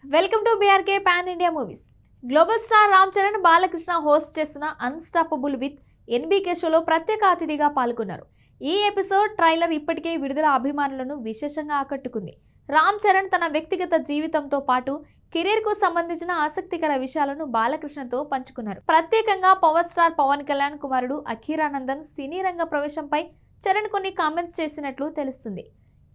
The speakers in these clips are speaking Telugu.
Welcome to BRK pan India movies. Global star Ram Charan Balakrishna host చేస్తున్న అన్స్టాపబుల్ విత్ ఎన్బీకే షోలో ప్రత్యేక అతిథిగా పాల్గొన్నారు. ఈ ఎపిసోడ్ ట్రైలర్ ఇప్పటికే విడుదల అభిమానులను విశేషంగా ఆకట్టుకుంది. రామ్ చరణ్ తన వ్యక్తిగత జీవితంతో పాటు కెరీర్ కు సంబంధించిన ఆసక్తికర విషయాలను బాలకృష్ణతో పంచుకున్నారు. ప్రత్యేకంగా పవర్ స్టార్ పవన్ కళ్యాణ్ కుమారుడు అఖీరానందన్ సినీ రంగ ప్రవేశంపై చరణ్ కొన్ని కామెంట్స్ చేసినట్లు తెలుస్తుంది.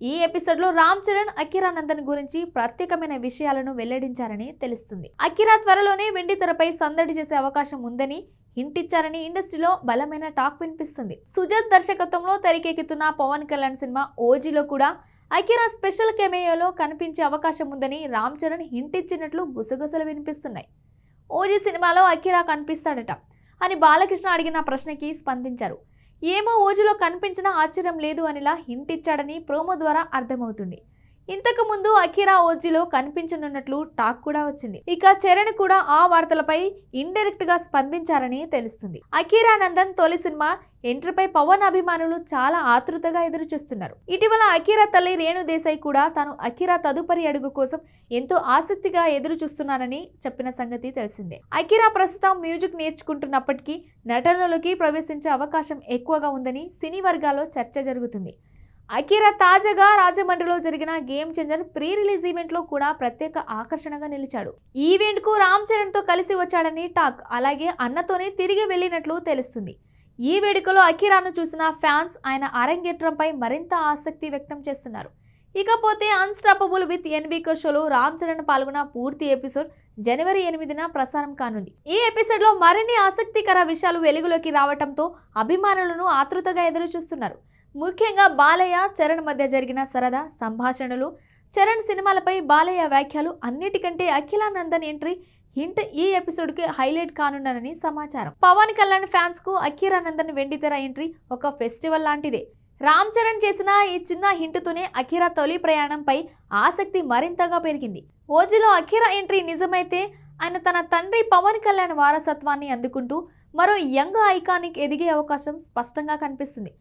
ఈ ఎపిసోడ్లో రామ్ చరణ్ అఖీరానందన్ గురించి ప్రత్యేకమైన విషయాలను వెల్లడించారని తెలుస్తుంది. అఖీరా త్వరలోనే వెండి తెరపై సందడి చేసే అవకాశం ఉందని హింట్ ఇచ్చారని ఇండస్ట్రీలో బలమైన టాక్ వినిపిస్తుంది. సుజాత్ దర్శకత్వంలో తెరకెక్కుతున్న పవన్ కళ్యాణ్ సినిమా ఓజీలో కూడా అఖీరా స్పెషల్ కెమేయోలో కనిపించే అవకాశం ఉందని రామ్ చరణ్ హింట్ ఇచ్చినట్లు గుసగుసలు వినిపిస్తున్నాయి. ఓజీ సినిమాలో అఖీరా కనిపిస్తాడట అని బాలకృష్ణ అడిగిన ప్రశ్నకి స్పందించారు. ఏమో ఓజీలో కనిపించినా ఆశ్చర్యం లేదు అనిలా హింట్ ఇచ్చాడని ప్రోమో ద్వారా అర్థమవుతుంది. ఇంతకు ముందు అఖీరా ఓజీలో కనిపించనున్నట్లు టాక్ కూడా వచ్చింది. ఇక చరణ్ కూడా ఆ వార్తలపై ఇండైరెక్ట్ గా స్పందించారని తెలుస్తుంది. అఖీరానందన్ తొలి సినిమా ఎంట్రీపై పవన్ అభిమానులు చాలా ఆతృతగా ఎదురు చూస్తున్నారు. ఇటీవల అఖీరా తల్లి రేణు దేశాయ్ కూడా తాను అఖీరా తదుపరి అడుగు కోసం ఎంతో ఆసక్తిగా ఎదురు చూస్తున్నానని చెప్పిన సంగతి తెలిసిందే. అఖీరా ప్రస్తుతం మ్యూజిక్ నేర్చుకుంటున్నప్పటికీ నటనలోకి ప్రవేశించే అవకాశం ఎక్కువగా ఉందని సినీ వర్గాల్లో చర్చ జరుగుతుంది. అఖీరా తాజాగా రాజమండ్రిలో జరిగిన game changer pre release event లో కూడా ప్రత్యేక ఆకర్షణగా నిలిచాడు. ఈ ఈవెంట్ కు రామ్ చరణ్ తో కలిసి వచ్చాడని టాక్, అలాగే అన్నతోనే తిరిగి వెళ్ళినట్లు తెలుస్తుంది. ఈ వేడుకలో అఖీరాను చూసిన ఫ్యాన్స్ ఆయన అరంగేట్రంపై మరింత ఆసక్తి వ్యక్తం చేస్తున్నారు. ఇకపోతే అన్స్టాపబుల్ విత్ ఎన్బీకే షోలో రామ్ చరణ్ పాల్గొన్న పూర్తి ఎపిసోడ్ జనవరి 8న ప్రసారం కానుంది. ఈ ఎపిసోడ్ లో మరిన్ని ఆసక్తికర విషయాలు వెలుగులోకి రావడంతో అభిమానులను ఆతృతగా ఎదురు చూస్తున్నారు. ముఖ్యంగా బాలయ్య చరణ్ మధ్య జరిగిన సరదా సంభాషణలు, చరణ్ సినిమాలపై బాలయ్య వ్యాఖ్యలు, అన్నిటికంటే అఖీరానందన్ ఎంట్రీ హింట్ ఈ ఎపిసోడ్ కి హైలైట్ కానున్నానని సమాచారం. పవన్ కళ్యాణ్ ఫ్యాన్స్ కు అఖీరానందన్ వెండితెర ఎంట్రీ ఒక ఫెస్టివల్ లాంటిదే. రామ్ చరణ్ చేసిన ఈ చిన్న హింట్ తోనే అఖీరా తొలి ప్రయాణంపై ఆసక్తి మరింతగా పెరిగింది. ఓజీలో అఖీరా ఎంట్రీ నిజమైతే ఆయన తన తండ్రి పవన్ కళ్యాణ్ వారసత్వాన్ని అందుకుంటూ మరో యంగ్ ఐకానిక్ ఎదిగే అవకాశం స్పష్టంగా కనిపిస్తుంది.